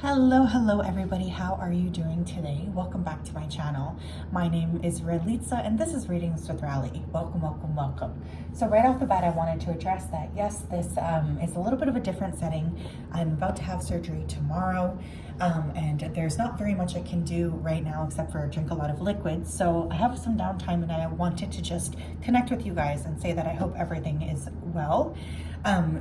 Hello everybody, how are you doing today? Welcome back to my channel. My name is Ralitza and this is Readings with Rally. Welcome. So right off the bat I wanted to address that yes, this is a little bit of a different setting. I'm about to have surgery tomorrow and there's not very much I can do right now except for drink a lot of liquids. So I have some downtime and I wanted to just connect with you guys and say that I hope everything is well.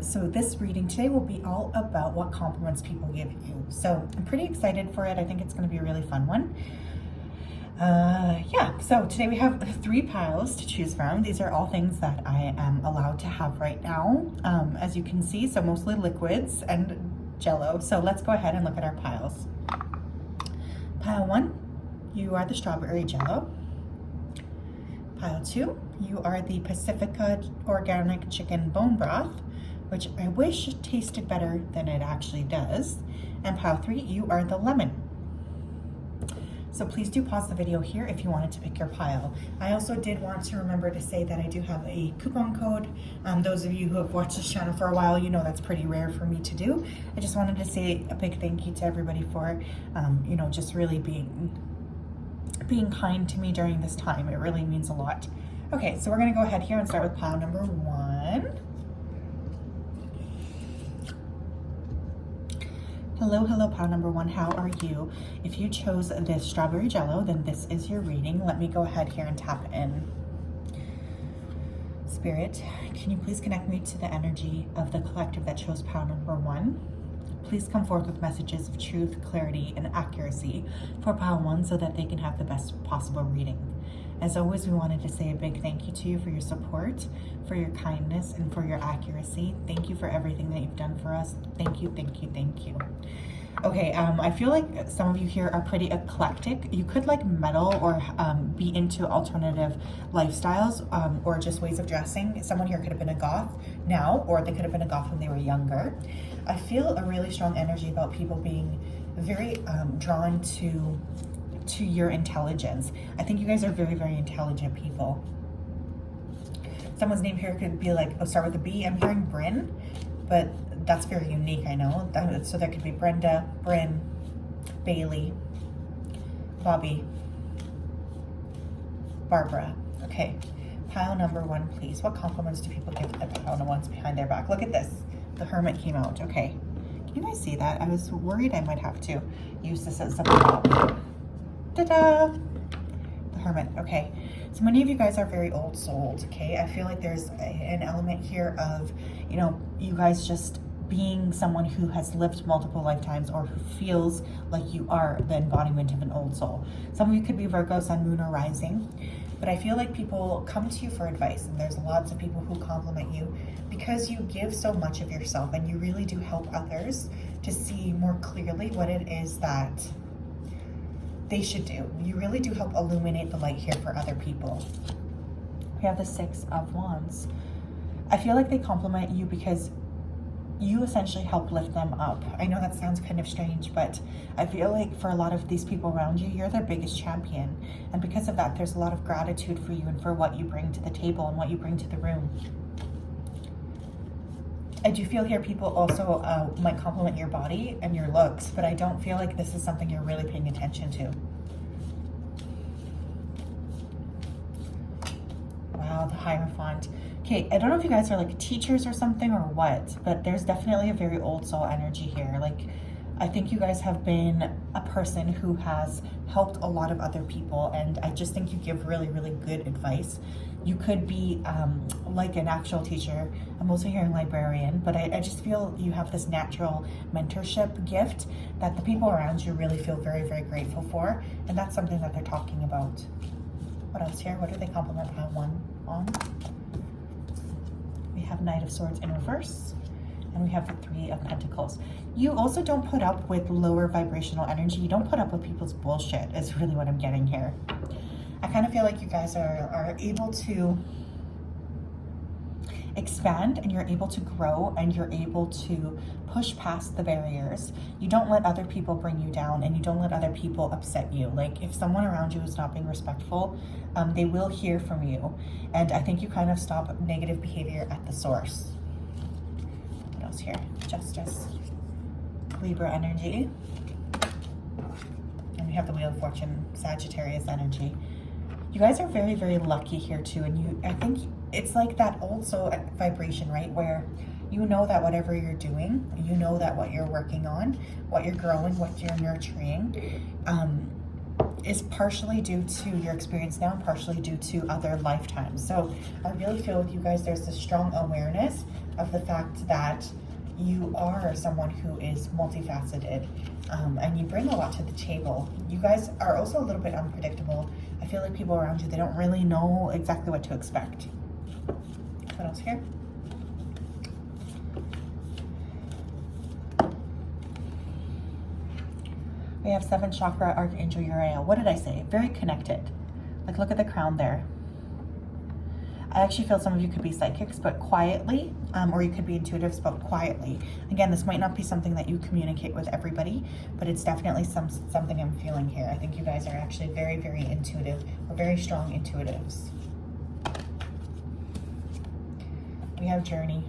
So this reading today will be all about what compliments people give you. So I'm pretty excited for it. I think it's going to be a really fun one. Yeah, so today we have 3 piles to choose from. These are all things that I am allowed to have right now, as you can see. So mostly liquids and jello. So let's go ahead and look at our piles. Pile 1, you are the strawberry jello. Pile 2, you are the Pacifica organic chicken bone broth, which I wish tasted better than it actually does. And pile 3, you are the lemon. So please do pause the video here if you wanted to pick your pile. I also did want to remember to say that I do have a coupon code. Those of you who have watched this channel for a while, you know that's pretty rare for me to do. I just wanted to say a big thank you to everybody for, you know, just really being kind to me during this time. It really means a lot. Okay, so we're gonna go ahead here and start with pile number 1. Hello, pile number 1, how are you? If you chose this strawberry jello, then this is your reading. Let me go ahead here and tap in. Spirit, can you please connect me to the energy of the collective that chose pile number 1? Please come forth with messages of truth, clarity, and accuracy for pile 1 so that they can have the best possible reading. As always, we wanted to say a big thank you to you for your support, for your kindness, and for your accuracy. Thank you for everything that you've done for us. Thank you. Okay, I feel like some of you here are pretty eclectic. You could like metal or be into alternative lifestyles or just ways of dressing. Someone here could have been a goth now, or they could have been a goth when they were younger. I feel a really strong energy about people being very drawn to your intelligence. I think you guys are very, very intelligent people. Someone's name here could be like, start with a B. I'm hearing Bryn, but that's very unique, I know. So that could be Brenda, Bryn, Bailey, Bobby, Barbara. Okay, pile number 1, please. What compliments do people give the pile number ones behind their back? Look at this. The Hermit came out. Okay, can you guys see that? I was worried I might have to use this as a prop. Ta-da! The Hermit. Okay, so many of you guys are very old souled. Okay, I feel like there's an element here of, you know, you guys just being someone who has lived multiple lifetimes or who feels like you are the embodiment of an old soul. Some of you could be Virgo, Sun, Moon, or Rising, but I feel like people come to you for advice, and there's lots of people who compliment you because you give so much of yourself and you really do help others to see more clearly what it is that they should do. You really do help illuminate the light here for other people. We have the 6 of Wands. I feel like they compliment you because you essentially help lift them up. I know that sounds kind of strange, but I feel like for a lot of these people around you, you're their biggest champion. And because of that, there's a lot of gratitude for you and for what you bring to the table and what you bring to the room. I do feel here people also might compliment your body and your looks, but I don't feel like this is something you're really paying attention to. Wow, the Hierophant. Okay, I don't know if you guys are like teachers or something or what, but there's definitely a very old soul energy here. Like, I think you guys have been a person who has helped a lot of other people, and I just think you give really, really good advice. You could be like an actual teacher. I'm also hearing librarian, but I just feel you have this natural mentorship gift that the people around you really feel very, very grateful for, and that's something that they're talking about. What else here? What do they compliment pile 1 on? We have Knight of Swords in reverse, and we have the 3 of Pentacles. You also don't put up with lower vibrational energy. You don't put up with people's bullshit, is really what I'm getting here. I kind of feel like you guys are able to expand, and you're able to grow, and you're able to push past the barriers. You don't let other people bring you down, and you don't let other people upset you. Like, if someone around you is not being respectful, they will hear from you. And I think you kind of stop negative behavior at the source. What else here? Justice. Libra energy. And we have the Wheel of Fortune, Sagittarius energy. You guys are very, very lucky here too. And I think it's like that also vibration, right? Where you know that whatever you're doing, you know that what you're working on, what you're growing, what you're nurturing, is partially due to your experience now and partially due to other lifetimes. So I really feel with you guys, there's a strong awareness of the fact that you are someone who is multifaceted, and you bring a lot to the table. You guys are also a little bit unpredictable. I feel like people around you, they don't really know exactly what to expect. What else here? We have 7th chakra, Archangel Uriel. What did I say? Very connected. Like, look at the crown there. I actually feel some of you could be psychics, but quietly, or you could be intuitives, but quietly. Again, this might not be something that you communicate with everybody, but it's definitely something I'm feeling here. I think you guys are actually very, very intuitive, or very strong intuitives. We have Journey.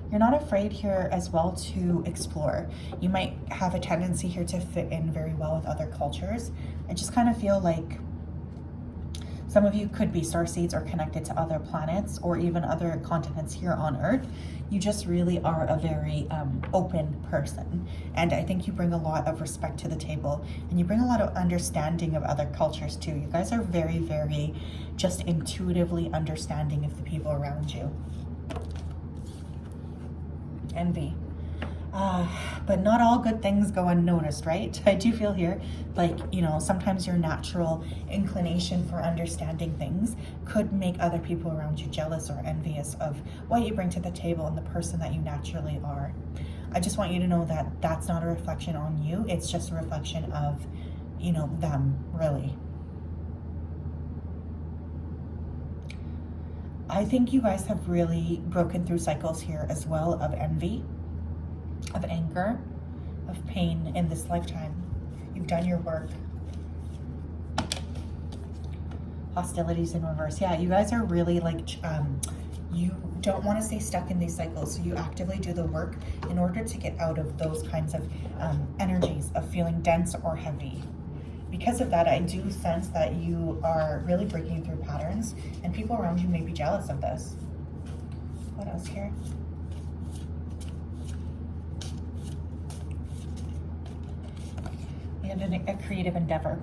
You're not afraid here as well to explore. You might have a tendency here to fit in very well with other cultures. I just kind of feel like some of you could be starseeds or connected to other planets or even other continents here on Earth. You just really are a very open person. And I think you bring a lot of respect to the table, and you bring a lot of understanding of other cultures too. You guys are very, very just intuitively understanding of the people around you. Envy. But not all good things go unnoticed, right? I do feel here like, you know, sometimes your natural inclination for understanding things could make other people around you jealous or envious of what you bring to the table and the person that you naturally are. I just want you to know that that's not a reflection on you. It's just a reflection of, you know, them, really. I think you guys have really broken through cycles here as well of envy, of anger, of pain in this lifetime. You've done your work. Hostilities in reverse. Yeah, you guys are really like, you don't want to stay stuck in these cycles, so you actively do the work in order to get out of those kinds of energies of feeling dense or heavy. Because of that, I do sense that you are really breaking through patterns, and people around you may be jealous of this. What else here? We have a creative endeavor.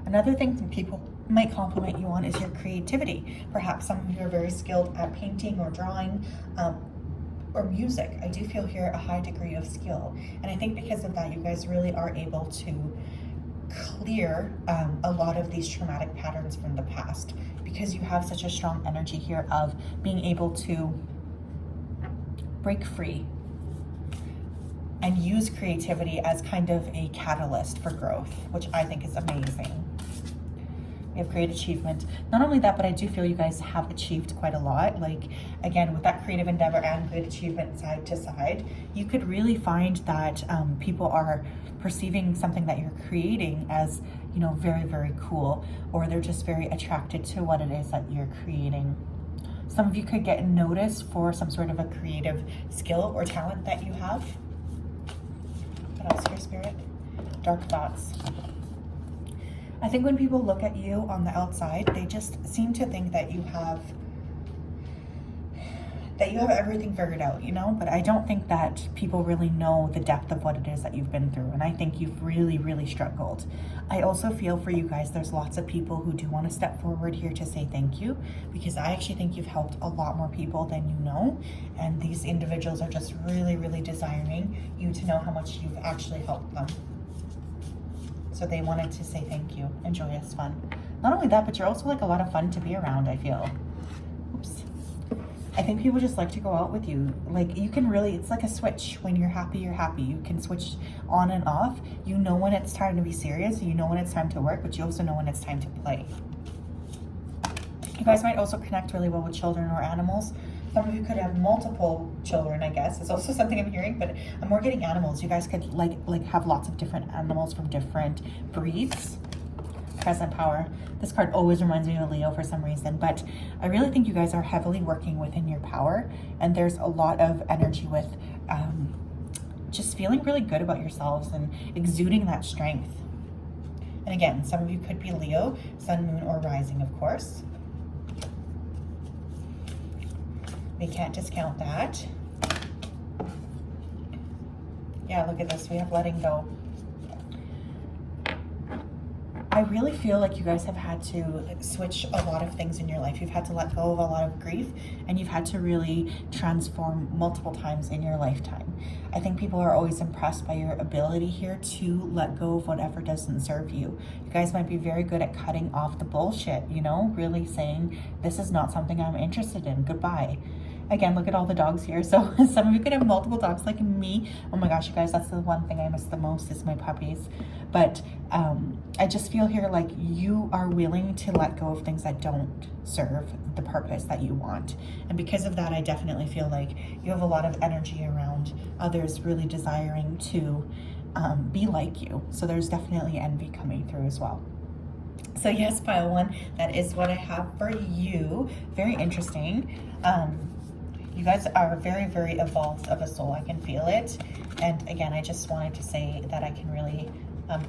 Another thing that people might compliment you on is your creativity. Perhaps some of you are very skilled at painting or drawing, or music. I do feel here a high degree of skill. And I think because of that, you guys really are able to clear a lot of these traumatic patterns from the past, because you have such a strong energy here of being able to break free and use creativity as kind of a catalyst for growth, which I think is amazing. We have great achievement. Not only that, but I do feel you guys have achieved quite a lot. Like, again, with that creative endeavor and good achievement side to side, you could really find that people are perceiving something that you're creating as, you know, very, very cool, or they're just very attracted to what it is that you're creating. Some of you could get noticed for some sort of a creative skill or talent that you have. What else here, Spirit? Dark thoughts. I think when people look at you on the outside, they just seem to think that you have everything figured out, you know? But I don't think that people really know the depth of what it is that you've been through. And I think you've really, really struggled. I also feel for you guys, there's lots of people who do want to step forward here to say thank you, because I actually think you've helped a lot more people than you know. And these individuals are just really, really desiring you to know how much you've actually helped them. So they wanted to say thank you and joyous fun. Not only that, but you're also like a lot of fun to be around, I feel. Oops. I think people just like to go out with you. Like, you can really, it's like a switch. When you're happy, you're happy. You can switch on and off. You know when it's time to be serious. You know when it's time to work, but you also know when it's time to play. You guys might also connect really well with children or animals. Some of you could have multiple children, I guess. It's also something I'm hearing, but I'm more getting animals. You guys could like have lots of different animals from different breeds. Present power. This card always reminds me of Leo for some reason, but I really think you guys are heavily working within your power, and there's a lot of energy with just feeling really good about yourselves and exuding that strength. And again, some of you could be Leo, sun, moon, or rising, of course. We can't discount that. Yeah, look at this. We have letting go. I really feel like you guys have had to switch a lot of things in your life. You've had to let go of a lot of grief, and you've had to really transform multiple times in your lifetime. I think people are always impressed by your ability here to let go of whatever doesn't serve you. You guys might be very good at cutting off the bullshit, you know, really saying, this is not something I'm interested in, goodbye. Again, look at all the dogs here. So some of you could have multiple dogs like me. Oh my gosh, you guys, that's the one thing I miss the most is my puppies. But I just feel here like you are willing to let go of things that don't serve the purpose that you want. And because of that, I definitely feel like you have a lot of energy around others really desiring to be like you. So there's definitely envy coming through as well. So yes, pile one, that is what I have for you. Very interesting. You guys are very, very evolved of a soul. I can feel it. And again, I just wanted to say that I can really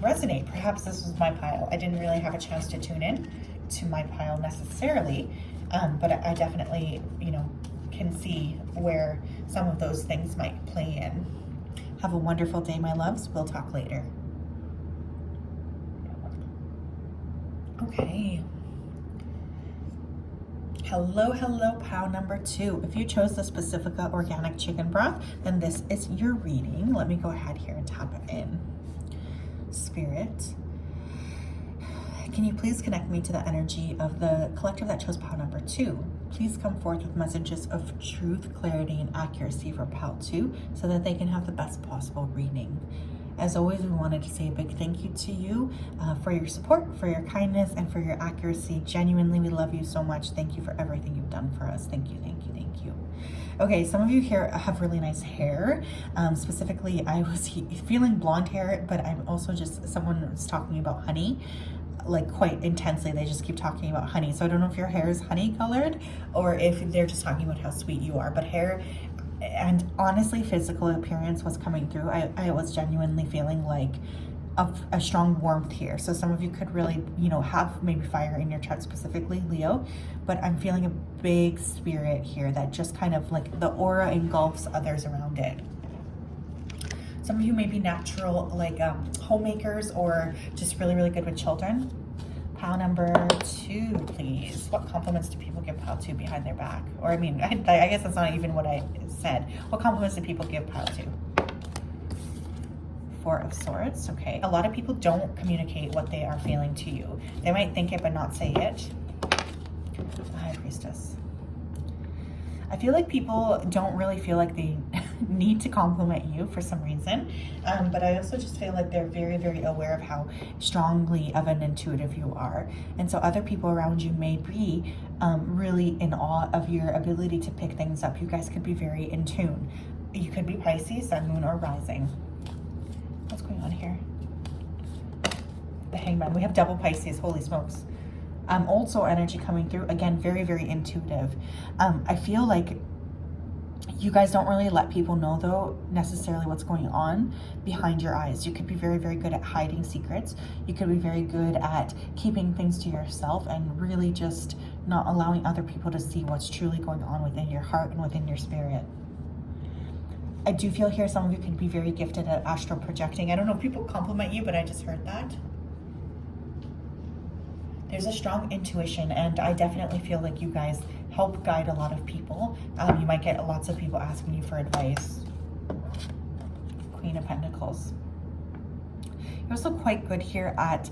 resonate. Perhaps this was my pile. I didn't really have a chance to tune in to my pile necessarily, but I definitely, you know, can see where some of those things might play in. Have a wonderful day, my loves. We'll talk later. Okay. Hello, hello, pile number 2. If you chose the Pacifica organic chicken broth, then this is your reading. Let me go ahead here and tap it in. Spirit, can you please connect me to the energy of the collective that chose pile number 2? Please come forth with messages of truth, clarity, and accuracy for pile 2 so that they can have the best possible reading. As always, we wanted to say a big thank you to you for your support, for your kindness, and for your accuracy. Genuinely, we love you so much. Thank you for everything you've done for us. Thank you, thank you, thank you. Okay, some of you here have really nice hair. Specifically, I was feeling blonde hair, but I'm also just, someone was talking about honey, like quite intensely. They just keep talking about honey. So I don't know if your hair is honey colored or if they're just talking about how sweet you are, but hair and honestly physical appearance was coming through. I was genuinely feeling like a strong warmth here. So some of you could really, you know, have maybe fire in your chart, specifically Leo, but I'm feeling a big spirit here that just kind of like the aura engulfs others around it. Some of you may be natural like homemakers or just really, really good with children. Pile number 2, please. What compliments do people give pile 2 behind their back? Or I mean, I guess that's not even what I said. What compliments do people give pile 2? 4 of Swords, okay. A lot of people don't communicate what they are feeling to you. They might think it but not say it. High Priestess. I feel like people don't really feel like they need to compliment you for some reason, but I also just feel like they're very, very aware of how strongly of an intuitive you are. And so other people around you may be really in awe of your ability to pick things up. You guys could be very in tune. You could be Pisces, Sun, Moon, or Rising. What's going on here? The Hangman. We have double Pisces. Holy smokes. Old soul energy coming through. Again, very, very intuitive. I feel like you guys don't really let people know, though, necessarily what's going on behind your eyes. You could be very, very good at hiding secrets. You could be very good at keeping things to yourself and really just not allowing other people to see what's truly going on within your heart and within your spirit. I do feel here some of you could be very gifted at astral projecting. I don't know if people compliment you, but I just heard that. There's a strong intuition, and I definitely feel like you guys help guide a lot of people. You might get lots of people asking you for advice. Queen of Pentacles. You're also quite good here at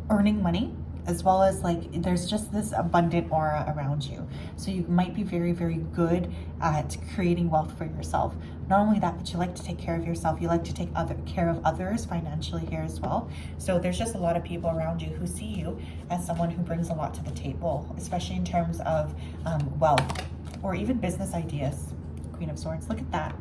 earning money, as well as like there's just this abundant aura around you. So you might be very, very good at creating wealth for yourself. Not only that, but you like to take care of yourself. You like to take care of others financially here as well. So there's just a lot of people around you who see you as someone who brings a lot to the table, especially in terms of wealth or even business ideas. Queen of Swords, look at that.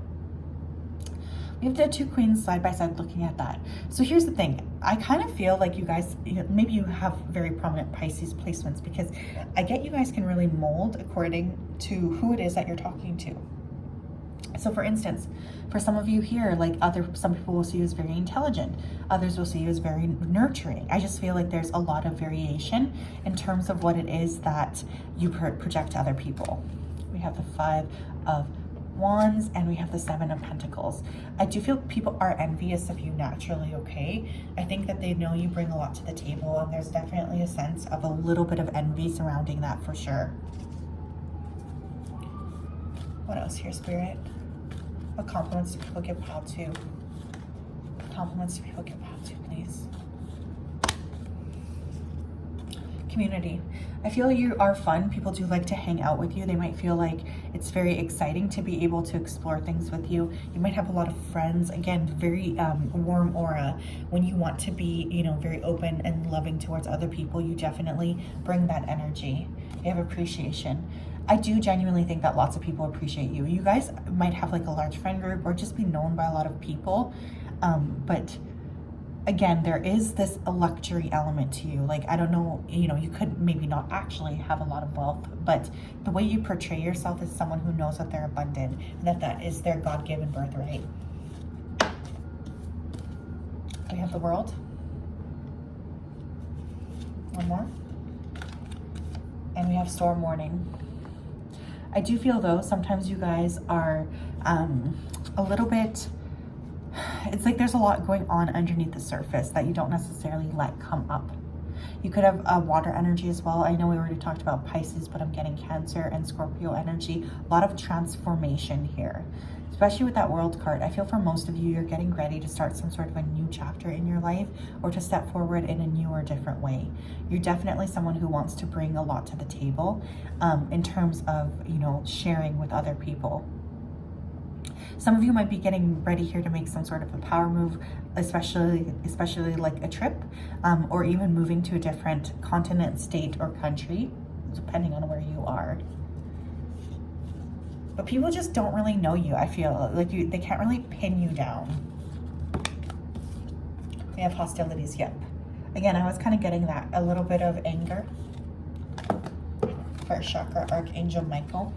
We have the 2 queens side by side looking at that. So here's the thing. I kind of feel like you guys, maybe you have very prominent Pisces placements, because I get you guys can really mold according to who it is that you're talking to. So for instance, for some of you here, like some people will see you as very intelligent. Others will see you as very nurturing. I just feel like there's a lot of variation in terms of what it is that you project to other people. We have the 5 of Wands and we have the 7 of Pentacles. I do feel people are envious of you naturally, okay? I think that they know you bring a lot to the table, and there's definitely a sense of a little bit of envy surrounding that for sure. What else here, Spirit? What compliments do people give pile to? What compliments do people give pile to, please? Community. I feel you are fun. People do like to hang out with you. They might feel like it's very exciting to be able to explore things with you. You might have a lot of friends. Again, very warm aura. When you want to be, you know, very open and loving towards other people, you definitely bring that energy. You have appreciation. I do genuinely think that lots of people appreciate you. You guys might have like a large friend group or just be known by a lot of people. But again, there is this luxury element to you. Like, I don't know, you know, you could maybe not actually have a lot of wealth, but the way you portray yourself is someone who knows that they're abundant and that is their God-given birthright. We have the World. One more. And we have Storm Warning. I do feel though, sometimes you guys are a little bit, it's like there's a lot going on underneath the surface that you don't necessarily let come up. You could have a water energy as well. I know we already talked about Pisces, but I'm getting Cancer and Scorpio energy. A lot of transformation here, especially with that World card. I feel for most of you, you're getting ready to start some sort of a new chapter in your life or to step forward in a new or different way. You're definitely someone who wants to bring a lot to the table in terms of, you know, sharing with other people. Some of you might be getting ready here to make some sort of a power move, especially like a trip, or even moving to a different continent, state, or country, depending on where you are. But people just don't really know you. I feel like they can't really pin you down. We have hostilities, yep. Again, I was kind of getting that, a little bit of anger. First chakra, Archangel Michael.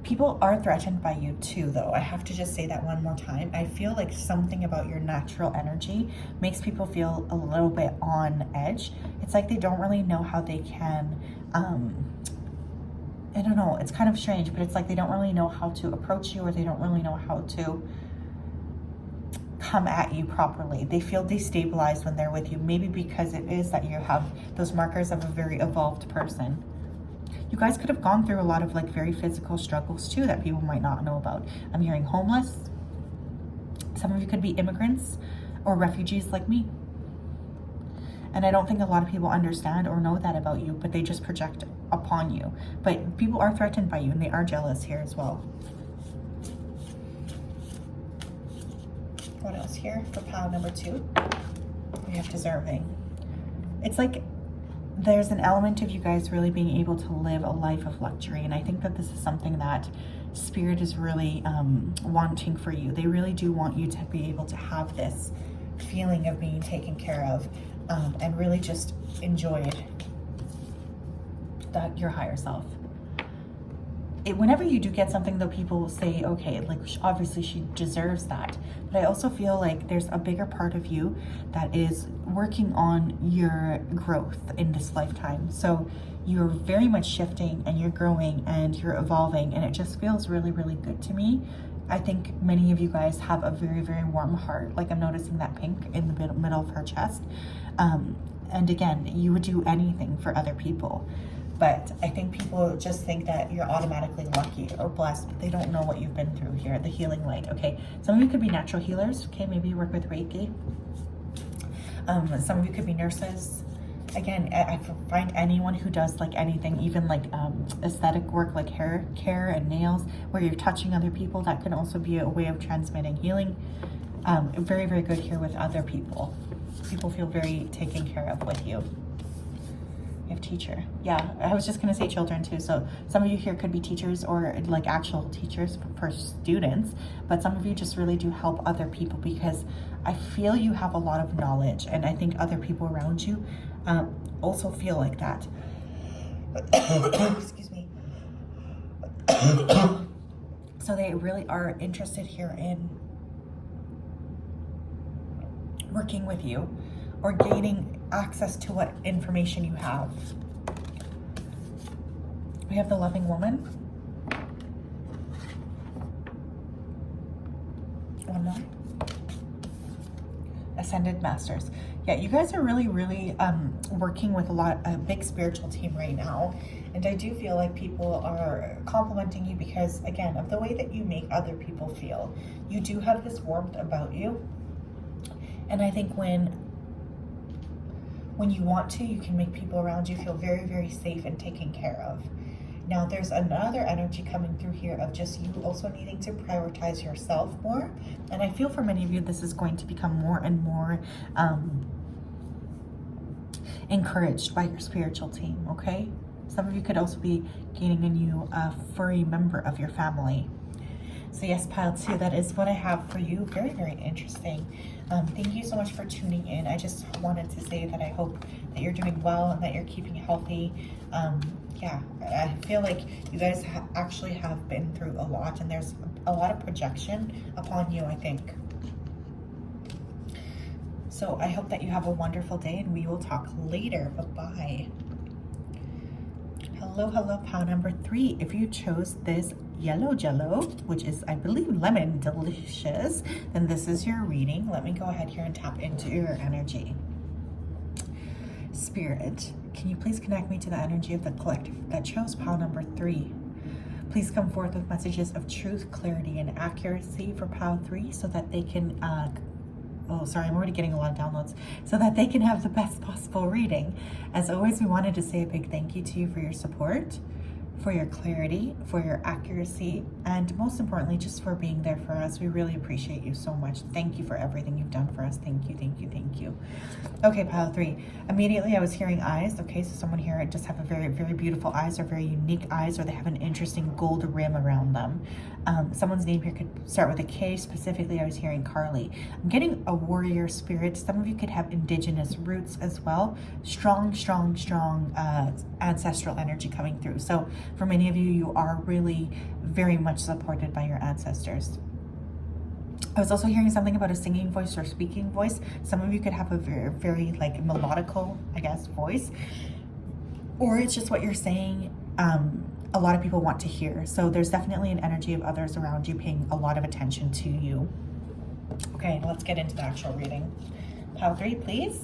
People are threatened by you too, though. I have to just say that one more time. I feel like something about your natural energy makes people feel a little bit on edge. It's like they don't really know how they can, I don't know, it's kind of strange, but it's like they don't really know how to approach you, or they don't really know how to come at you properly. They feel destabilized when they're with you, maybe because it is that you have those markers of a very evolved person. You guys could have gone through a lot of like very physical struggles too that people might not know about. I'm hearing homeless. Some of you could be immigrants or refugees like me. And I don't think a lot of people understand or know that about you, but they just project upon you. But people are threatened by you, and they are jealous here as well. What else here for pile number 2? We have deserving. It's like there's an element of you guys really being able to live a life of luxury. And I think that this is something that Spirit is really wanting for you. They really do want you to be able to have this feeling of being taken care of and really just enjoy it, that your higher self. Whenever you do get something, though, people will say, okay, like obviously she deserves that. But I also feel like there's a bigger part of you that is working on your growth in this lifetime. So you're very much shifting and you're growing and you're evolving, and it just feels really, really good to me. I think many of you guys have a very, very warm heart. Like I'm noticing that pink in the middle of her chest. And again, you would do anything for other people. But I think people just think that you're automatically lucky or blessed, but they don't know what you've been through here. The healing light, okay? Some of you could be natural healers, okay? Maybe you work with Reiki. Some of you could be nurses. Again, I find anyone who does like anything, even like aesthetic work, like hair care and nails, where you're touching other people, that can also be a way of transmitting healing. Very, very good here with other people. People feel very taken care of with you. You have teacher. Yeah, I was just gonna say children too. So some of you here could be teachers or like actual teachers for students, but some of you just really do help other people, because I feel you have a lot of knowledge, and I think other people around you also feel like that. Excuse me. So they really are interested here in working with you or gaining access to what information you have. We have the loving woman. One more. Ascended Masters. Yeah, you guys are really working with a big spiritual team right now. And I do feel like people are complimenting you because, again, of the way that you make other people feel. You do have this warmth about you. And I think when you want to, you can make people around you feel very safe and taken care of. Now, there's another energy coming through here of just you also needing to prioritize yourself more. And I feel for many of you, this is going to become more and more encouraged by your spiritual team, okay? Some of you could also be gaining a new furry member of your family. So yes, pile 2, that is what I have for you. Very interesting. Thank you so much for tuning in. I just wanted to say that I hope that you're doing well and that you're keeping healthy. Yeah, I feel like you guys actually have been through a lot, and there's a lot of projection upon you, I think. So I hope that you have a wonderful day, and we will talk later. Bye-bye. Hello, pile number 3. If you chose this yellow jello, which is, I believe, lemon delicious, then this is your reading. Let me go ahead here and tap into your energy. Spirit, can you please connect me to the energy of the collective that chose pile number 3? Please come forth with messages of truth, clarity, and accuracy for pile 3 so that they can, oh, sorry, I'm already getting a lot of downloads, so that they can have the best possible reading. As always, we wanted to say a big thank you to you for your support, for your clarity, for your accuracy, and most importantly, just for being there for us. We really appreciate you so much. Thank you for everything you've done for us. Thank you. Okay, pile 3. Immediately I was hearing eyes. Okay, so someone here just have a very beautiful eyes, or very unique eyes, or they have an interesting gold rim around them. Someone's name here could start with a K. Specifically, I was hearing Carly. I'm getting a warrior spirit. Some of you could have indigenous roots as well. Strong ancestral energy coming through. So for many of you, you are really very much supported by your ancestors. I was also hearing something about a singing voice or speaking voice. Some of you could have a very like melodical, I guess, voice. Or it's just what you're saying a lot of people want to hear. So there's definitely an energy of others around you paying a lot of attention to you. Okay, let's get into the actual reading. Pile 3, please.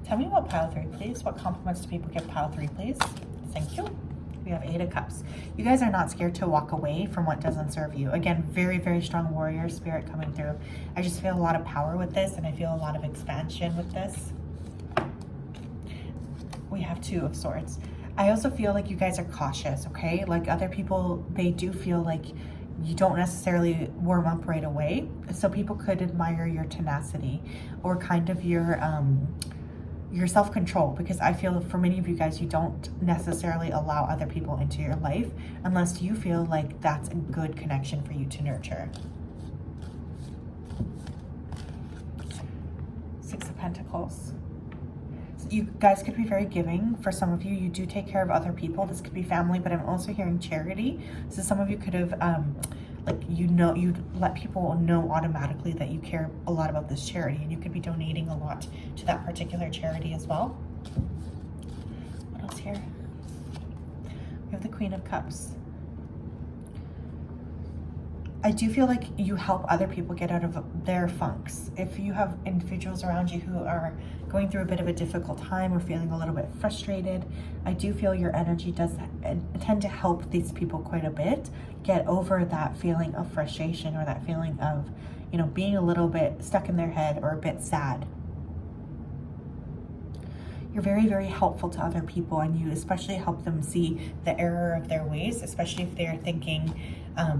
Tell me about pile 3, please. What compliments do people give pile 3, please? Thank you. We have 8 of Cups. You guys are not scared to walk away from what doesn't serve you. Again, very strong warrior spirit coming through. I just feel a lot of power with this, and I feel a lot of expansion with this. We have 2 of Swords. I also feel like you guys are cautious, okay? Like other people, they do feel like you don't necessarily warm up right away. So people could admire your tenacity or kind of your self-control, because I feel for many of you guys, you don't necessarily allow other people into your life unless you feel like that's a good connection for you to nurture. 6 of Pentacles. So you guys could be very giving. For some of you, you do take care of other people. This could be family, but I'm also hearing charity. So some of you could have you'd let people know automatically that you care a lot about this charity, and you could be donating a lot to that particular charity as well. What else here? We have the Queen of Cups. I do feel like you help other people get out of their funks. If you have individuals around you who are going through a bit of a difficult time or feeling a little bit frustrated, I do feel your energy does tend to help these people quite a bit get over that feeling of frustration or that feeling of, you know, being a little bit stuck in their head or a bit sad. You're very helpful to other people, and you especially help them see the error of their ways, especially if they're thinking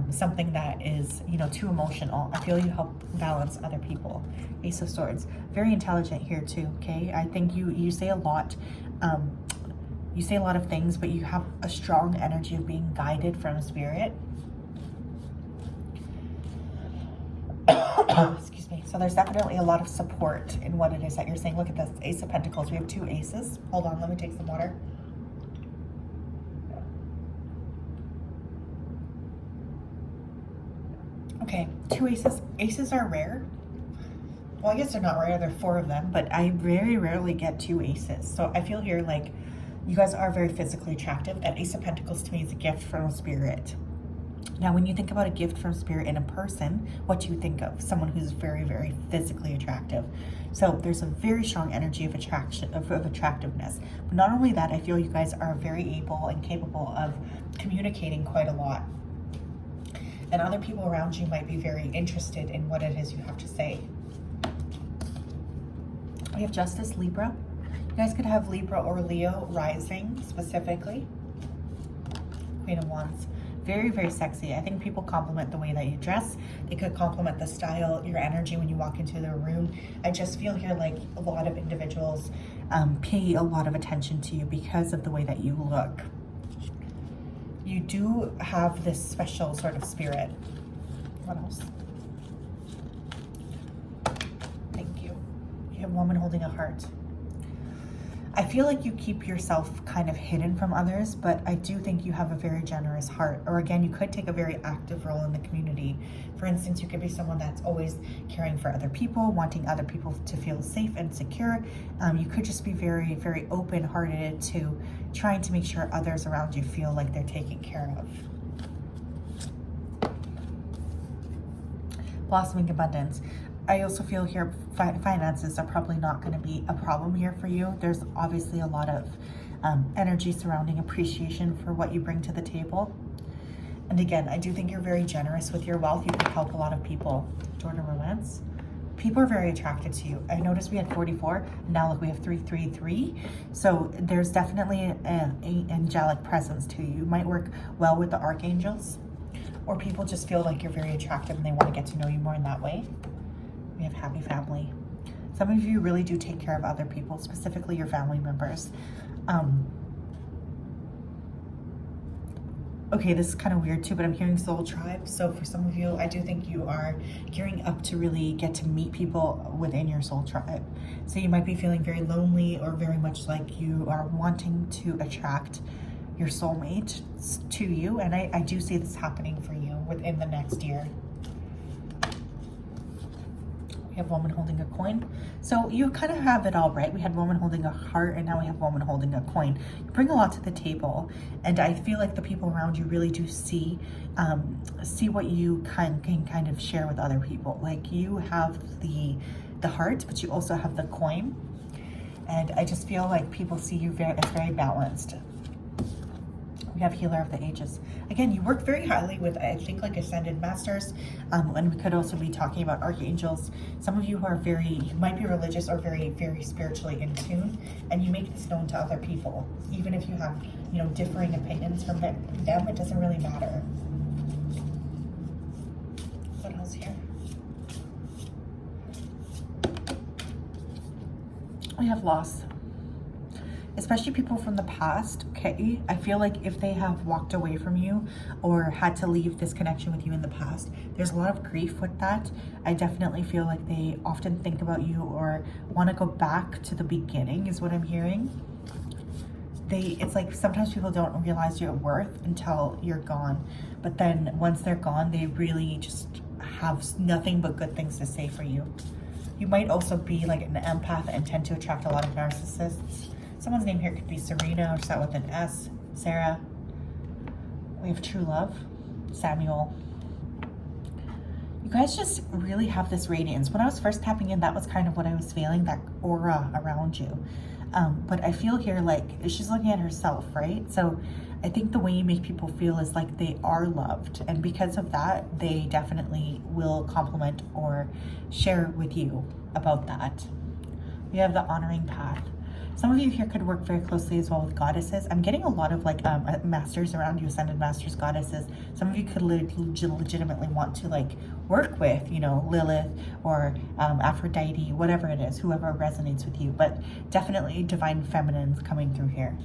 something that is, you know, too emotional. I feel you help balance other people. Ace of Swords. Very intelligent here too, okay? I think you say a lot. You say a lot of things, but you have a strong energy of being guided from spirit. Excuse me. So there's definitely a lot of support in what it is that you're saying. Look at this, Ace of Pentacles. We have 2 aces. Hold on, let me take some water. Okay, 2 aces. Aces are rare. Well, I guess they're not rare, there are 4 of them, but I very rarely get 2 aces. So I feel here like you guys are very physically attractive. That Ace of Pentacles to me is a gift from Spirit. Now, when you think about a gift from Spirit in a person, what do you think of? Someone who's very, very physically attractive. So there's a very strong energy of attraction, of attractiveness. But not only that, I feel you guys are very able and capable of communicating quite a lot. And other people around you might be very interested in what it is you have to say. We have Justice, Libra. You guys could have Libra or Leo rising specifically. Queen of Wands. Very, very sexy. I think people compliment the way that you dress. They could compliment the style, your energy when you walk into their room. I just feel here like a lot of individuals pay a lot of attention to you because of the way that you look. You do have this special sort of spirit. What else? Thank you. You have Woman holding a heart. I feel like you keep yourself kind of hidden from others, but I do think you have a very generous heart. Or again, you could take a very active role in the community. For instance, you could be someone that's always caring for other people, wanting other people to feel safe and secure. You could just be very, very open-hearted to trying to make sure others around you feel like they're taken care of. Blossoming abundance. I also feel here finances are probably not going to be a problem here for you. There's obviously a lot of energy surrounding appreciation for what you bring to the table. And again, I do think you're very generous with your wealth. You can help a lot of people. Jordan Romance. People are very attracted to you. I noticed we had 44, and now look, we have 333. So there's definitely an angelic presence to you. You might work well with the archangels, or people just feel like you're very attractive and they want to get to know you more in that way. We have happy family. Some of you really do take care of other people, specifically your family members. Okay, this is kind of weird too, but I'm hearing soul tribe. So for some of you, I do think you are gearing up to really get to meet people within your soul tribe. So you might be feeling very lonely, or very much like you are wanting to attract your soulmate to you. And I do see this happening for you within the next year. We have Woman holding a coin. So you kind of have it all, right? We had Woman holding a heart, and now we have Woman holding a coin. You bring a lot to the table, and I feel like the people around you really do see what you can kind of share with other people. Like, you have the heart, but you also have the coin, and I just feel like people see you as very balanced. We have Healer of the Ages. Again, you work very highly with, I think, like Ascended Masters, and we could also be talking about Archangels. Some of you who are you might be religious or very, very spiritually in tune, and you make this known to other people. Even if you have, differing opinions from them, it doesn't really matter. What else here? We have loss. Especially people from the past, okay? I feel like if they have walked away from you or had to leave this connection with you in the past, there's a lot of grief with that. I definitely feel like they often think about you or want to go back to the beginning, is what I'm hearing. It's like sometimes people don't realize your worth until you're gone. But then once they're gone, they really just have nothing but good things to say for you. You might also be like an empath and tend to attract a lot of narcissists. Someone's name here could be Serena, or start with an S. Sarah. We have True Love. Samuel. You guys just really have this radiance. When I was first tapping in, that was kind of what I was feeling, that aura around you. But I feel here like she's looking at herself, right? So I think the way you make people feel is like they are loved. And because of that, they definitely will compliment or share with you about that. We have the Honoring Path. Some of you here could work very closely as well with goddesses. I'm getting a lot of like masters around you, Ascended Masters, goddesses. Some of you could legitimately want to like work with, Lilith or Aphrodite, whatever it is, whoever resonates with you. But definitely Divine Feminine's coming through here.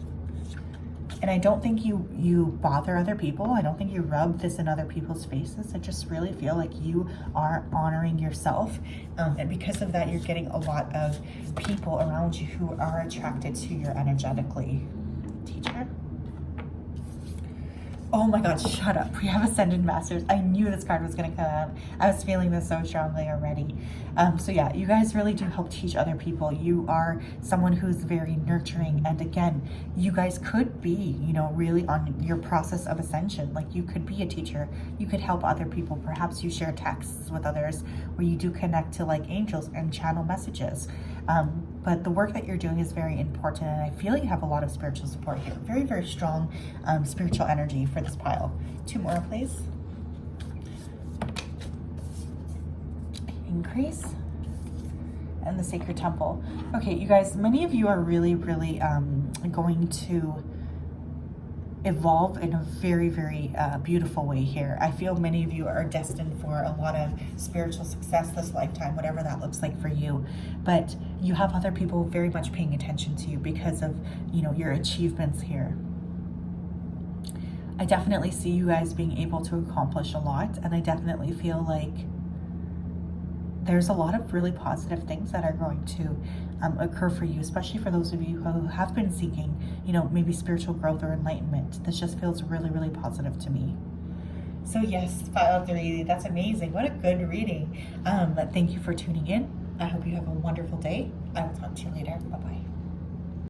And I don't think you bother other people. I don't think you rub this in other people's faces. I just really feel like you are honoring yourself. And because of that, you're getting a lot of people around you who are attracted to you energetically. Teacher. Oh my God, shut up. We have Ascended Masters. I knew this card was going to come out. I was feeling this so strongly already. So yeah, you guys really do help teach other people. You are someone who's very nurturing. And again, you guys could be, you know, really on your process of ascension. Like you could be a teacher. You could help other people. Perhaps you share texts with others where you do connect to like angels and channel messages. But the work that you're doing is very important, and I feel you have a lot of spiritual support here. Very, very strong spiritual energy for this pile. 2 more, please. Increase. And the Sacred Temple. Okay, you guys, many of you are really, really going to evolve in a very, very beautiful way here. I feel many of you are destined for a lot of spiritual success this lifetime, whatever that looks like for you. But you have other people very much paying attention to you because of, you know, your achievements here. I definitely see you guys being able to accomplish a lot, and I definitely feel like there's a lot of really positive things that are going to occur for you, especially for those of you who have been seeking, you know, maybe spiritual growth or enlightenment. This just feels really, really positive to me. So yes, pile 3, that's amazing. What a good reading. Thank you for tuning in. I hope you have a wonderful day. I will talk to you later. Bye-bye.